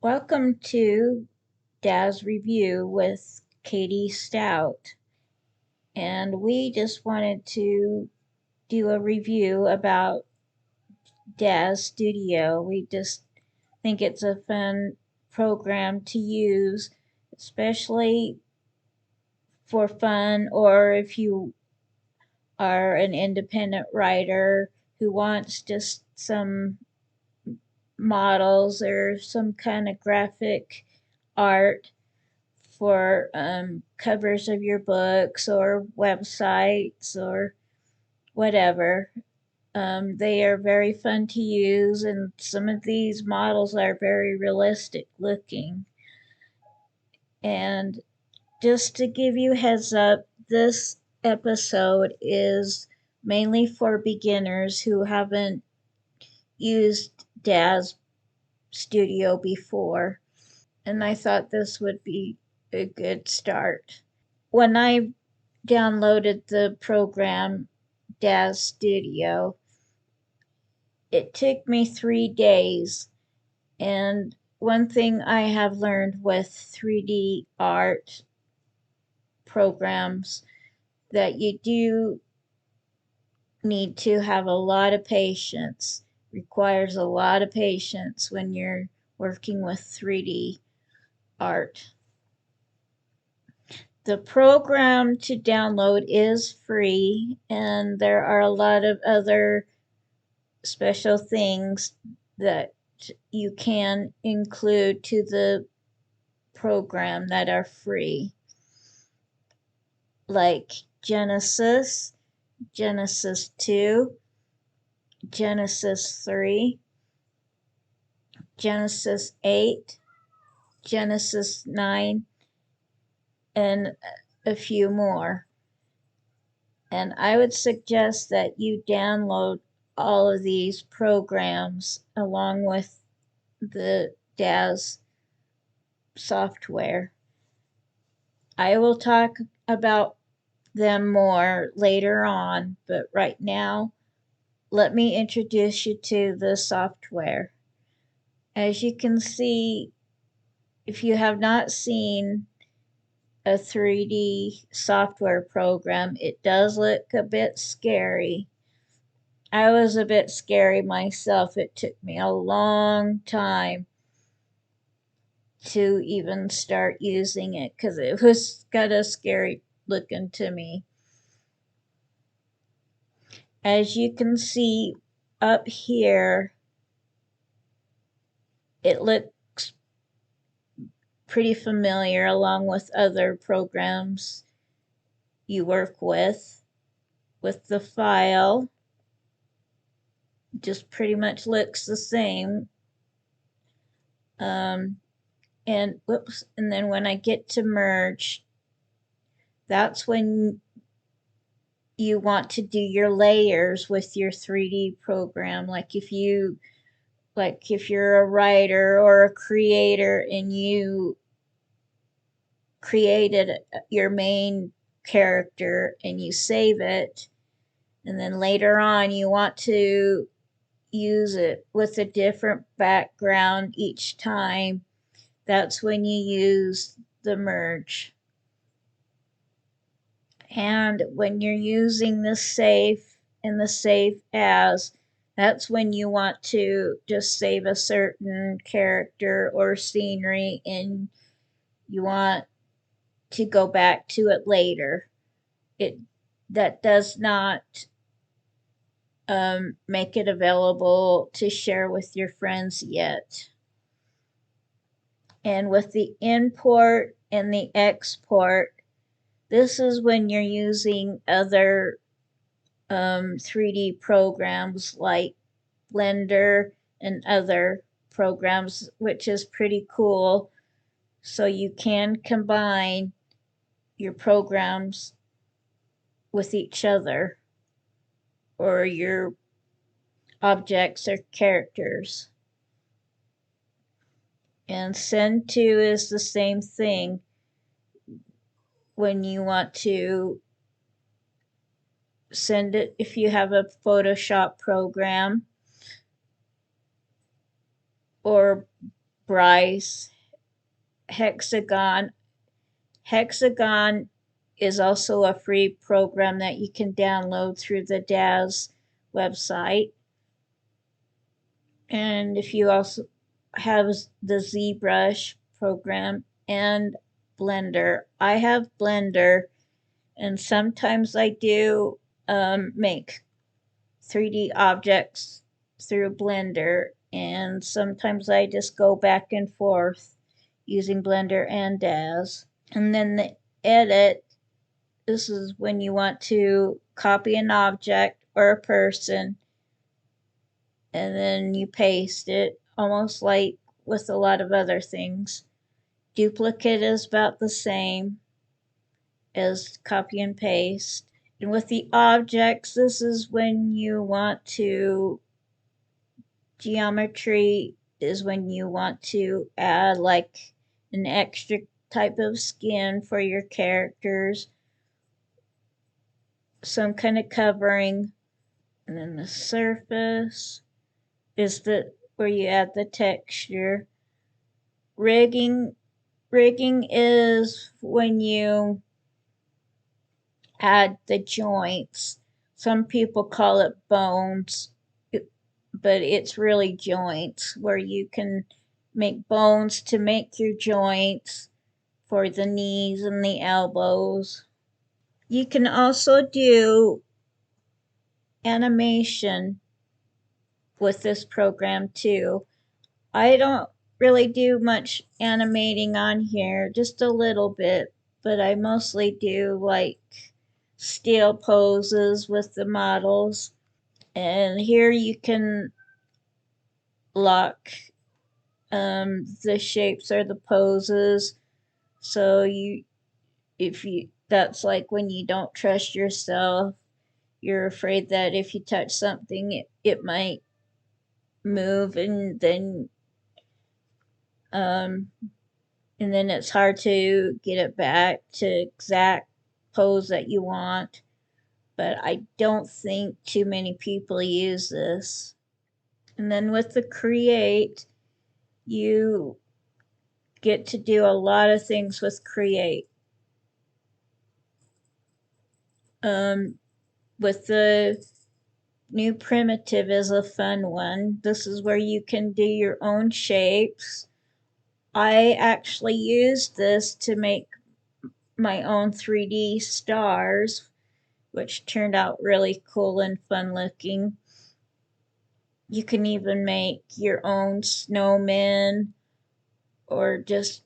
Welcome to Daz Review with Katie Stout. And we just wanted to do a review about Daz Studio. We just think it's a fun program to use, especially for fun or if you are an independent writer who wants just some models or some kind of graphic art for covers of your books or websites or whatever. They are very fun to use, and some of these models are very realistic looking. And just to give you a heads up, this episode is mainly for beginners who haven't used Daz Studio before. And I thought this would be a good start. When I downloaded the program Daz Studio, it took me 3 days. And one thing I have learned with 3D art programs that you do need to have a lot of patience. Requires a lot of patience when you're working with 3D art. The program to download is free, and there are a lot of other special things that you can include to the program that are free, like Genesis, Genesis 2, Genesis 3, Genesis 8, Genesis 9, and a few more. And I would suggest that you download all of these programs along with the Daz software. I will talk about them more later on, but right now, let me introduce you to the software. As you can see, if you have not seen a 3D software program, it does look a bit scary. I was a bit scary myself. It took me a long time to even start using it because it was kind of scary looking to me. As you can see up here, it looks pretty familiar along with other programs you work with the file. Just pretty much looks the same. And then when I get to merge, that's when you want to do your layers with your 3D program. Like if you're a writer or a creator and you created your main character and you save it, and then later on you want to use it with a different background each time, that's when you use the merge. And when you're using the save and the save as, that's when you want to just save a certain character or scenery and you want to go back to it later. That does not make it available to share with your friends yet. And with the import and the export, this is when you're using other 3D programs like Blender and other programs, which is pretty cool. So you can combine your programs with each other or your objects or characters. And send to is the same thing when you want to send it if you have a Photoshop program or Bryce, Hexagon. Hexagon is also a free program that you can download through the Daz website. And if you also have the ZBrush program and Blender, I have Blender, and sometimes I do make 3D objects through Blender, and sometimes I just go back and forth using Blender and Daz. And then the edit, this is when you want to copy an object or a person, and then you paste it, almost like with a lot of other things. Duplicate is about the same as copy and paste. And with the objects, this is when you want to, geometry is when you want to add like an extra type of skin for your characters, some kind of covering. And then the surface is the where you add the texture. Rigging is when you add the joints. Some people call it bones, but it's really joints, where you can make bones to make your joints for the knees and the elbows. You can also do animation with this program too. I don't really do much animating on here, just a little bit, but I mostly do like still poses with the models. And here you can lock the shapes or the poses. So if you, that's like when you don't trust yourself, you're afraid that if you touch something, it might move, um, and then it's hard to get it back to exact pose that you want. But I don't think too many people use this. And then with the create, you get to do a lot of things with create. With the new primitive is a fun one. This is where you can do your own shapes. I actually used this to make my own 3D stars, which turned out really cool and fun looking. You can even make your own snowmen or just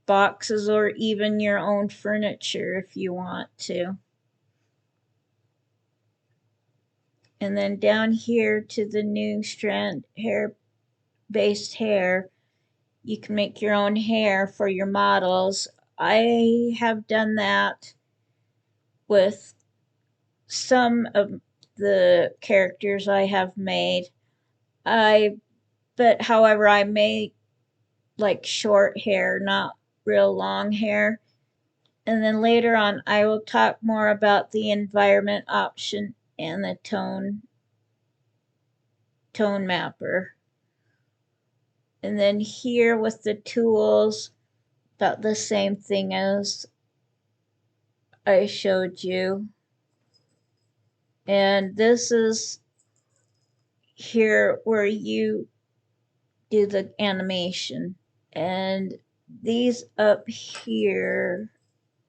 boxes or even your own furniture if you want to. And then down here to the new strand hair based hair, you can make your own hair for your models. I have done that with some of the characters I have made. But however, I made like short hair, not real long hair. And then later on, I will talk more about the environment option and the tone mapper. And then here with the tools, about the same thing as I showed you. And this is here where you do the animation. And these up here,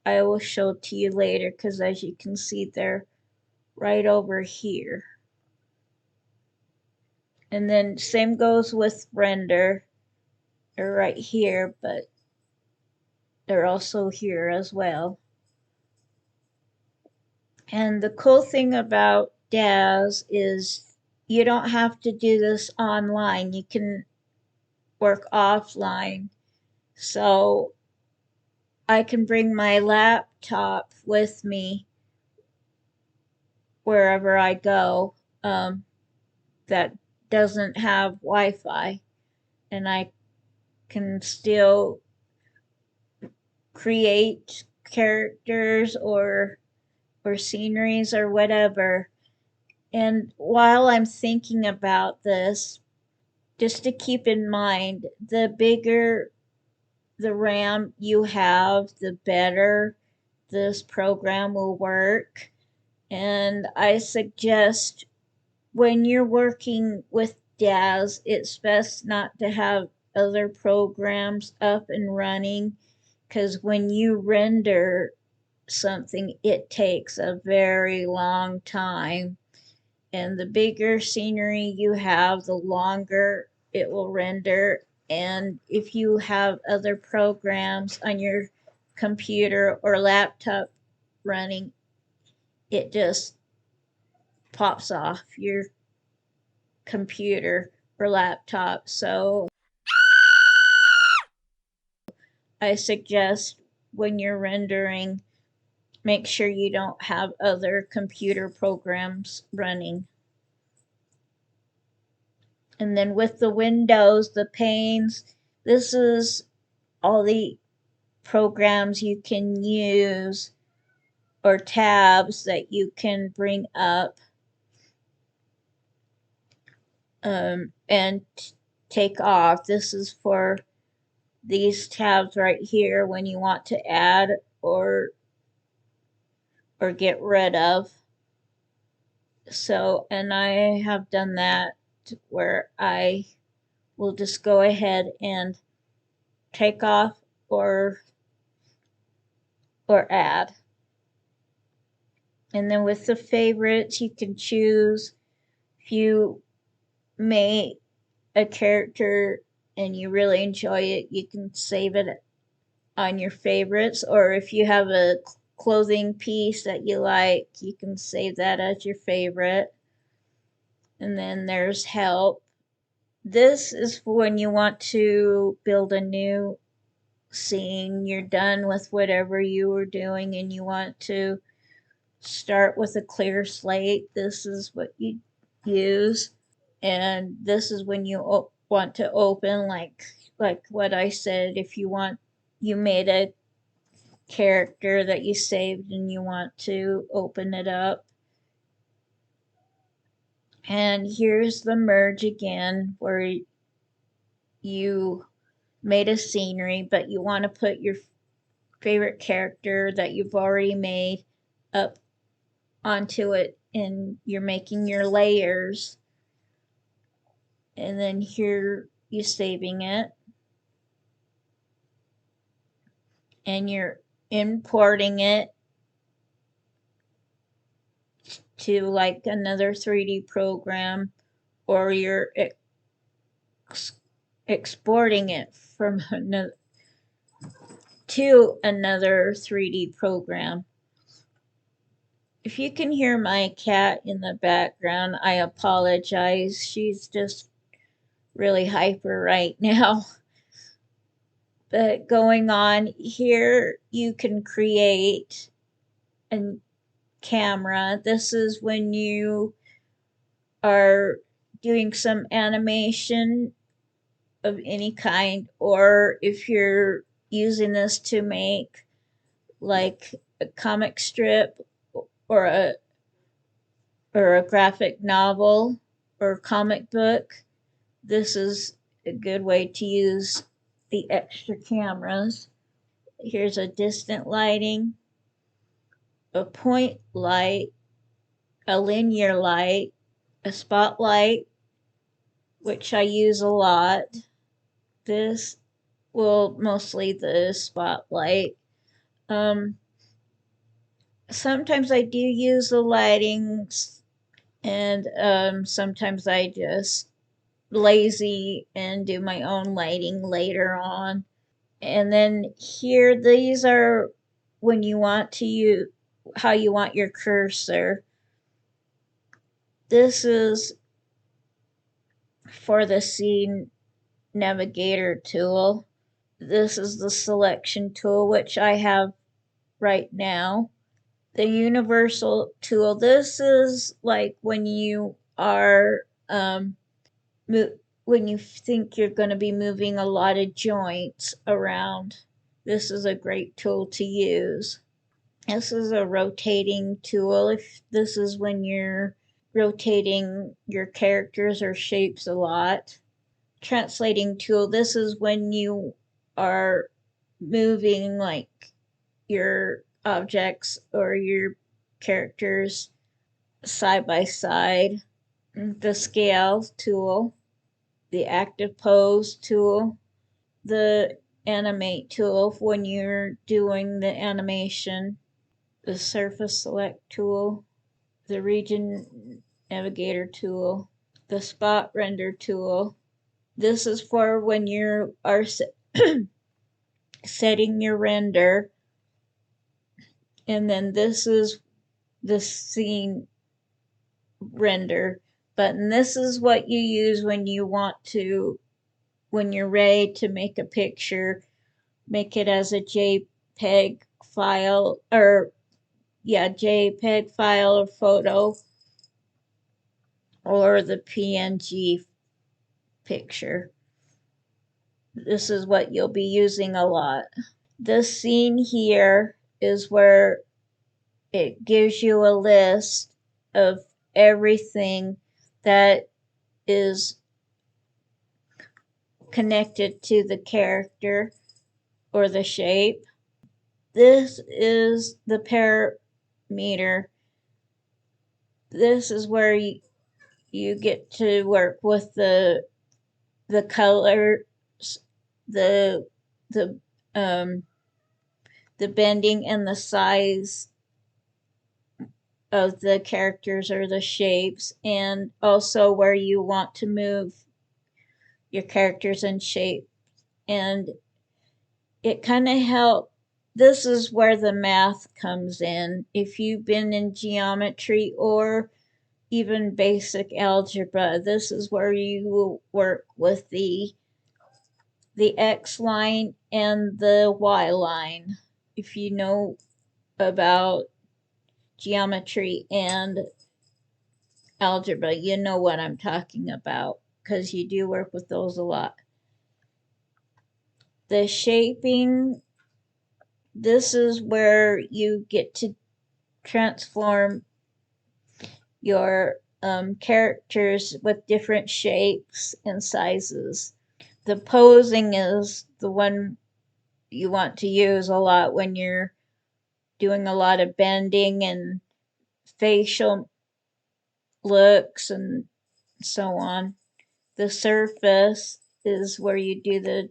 I will show to you later, because as you can see, they're right over here. And then same goes with render. They're right here, but they're also here as well. And the cool thing about Daz is you don't have to do this online. You can work offline. So I can bring my laptop with me wherever I go, that doesn't have Wi-Fi, and I can still create characters or sceneries or whatever. And while I'm thinking about this, just to keep in mind, the bigger the RAM you have, the better this program will work. And I suggest when you're working with Daz, it's best not to have other programs up and running, because when you render something, it takes a very long time. And the bigger scenery you have, the longer it will render. And if you have other programs on your computer or laptop running, it just pops off your computer or laptop. So I suggest when you're rendering, make sure you don't have other computer programs running. And then with the windows, the panes, this is all the programs you can use or tabs that you can bring up and take off. This is for these tabs right here when you want to add or get rid of. So, and I have done that where I will just go ahead and take off or add. And then with the favorites, you can choose if you made a character and you really enjoy it, you can save it on your favorites. Or if you have a clothing piece that you like, you can save that as your favorite. And then there's help. This is for when you want to build a new scene. You're done with whatever you were doing and you want to start with a clear slate. This is what you use. And this is when you want to open, like what I said, if you made a character that you saved and you want to open it up. And here's the merge again, where you made a scenery, but you want to put your favorite character that you've already made up onto it, and you're making your layers. And then here you're saving it, and you're importing it to like another 3D program, or you're exporting it from another to another 3D program. If you can hear my cat in the background, I apologize. She's just really hyper right now. But going on here, you can create a camera. This is when you are doing some animation of any kind, or if you're using this to make like a comic strip or a graphic novel or comic book, this is a good way to use the extra cameras. Here's a distant lighting, a point light, a linear light, a spotlight, which I use a lot. This, well, mostly the spotlight. Sometimes I do use the lightings, and sometimes I just lazy and do my own lighting later on. And then here, these are when you want to use how you want your cursor. This is for the scene navigator tool. This is the selection tool, which I have right now. The universal tool, this is like when you are when you think you're going to be moving a lot of joints around. This is a great tool to use. This is a rotating tool. If this is when you're rotating your characters or shapes a lot. translating tool. This is when you are moving like your objects or your characters side by side. The scale tool, the active pose tool, the animate tool when you're doing the animation, the surface select tool, the region navigator tool, the spot render tool. This is for when you are setting your render, and then this is the scene render button. This is what you use when you want to, when you're ready to make a picture, make it as a JPEG file, or yeah, JPEG file or photo, or the PNG picture. This is what you'll be using a lot. This scene here is where it gives you a list of everything that is connected to the character or the shape. This is the parameter. This is where you get to work with the colors, the the the bending and the size of the characters or the shapes, and also where you want to move your characters and shape. And it kind of helps. This is where the math comes in. If you've been in geometry or even basic algebra, this is where you will work with the X line and the Y line. If you know about geometry and algebra, you know what I'm talking about because you do work with those a lot. The shaping, this is where you get to transform your characters with different shapes and sizes. The posing is the one you want to use a lot when you're doing a lot of bending and facial looks and so on. The surface is where you do the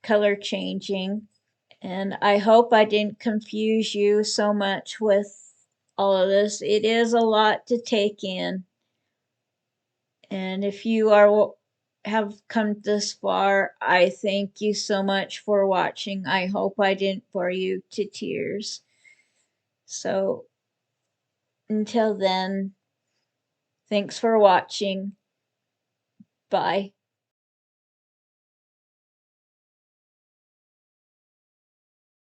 color changing. And I hope I didn't confuse you so much with all of this. It is a lot to take in. And if you have come this far, I thank you so much for watching. I hope I didn't bore you to tears. So until then, thanks for watching. Bye.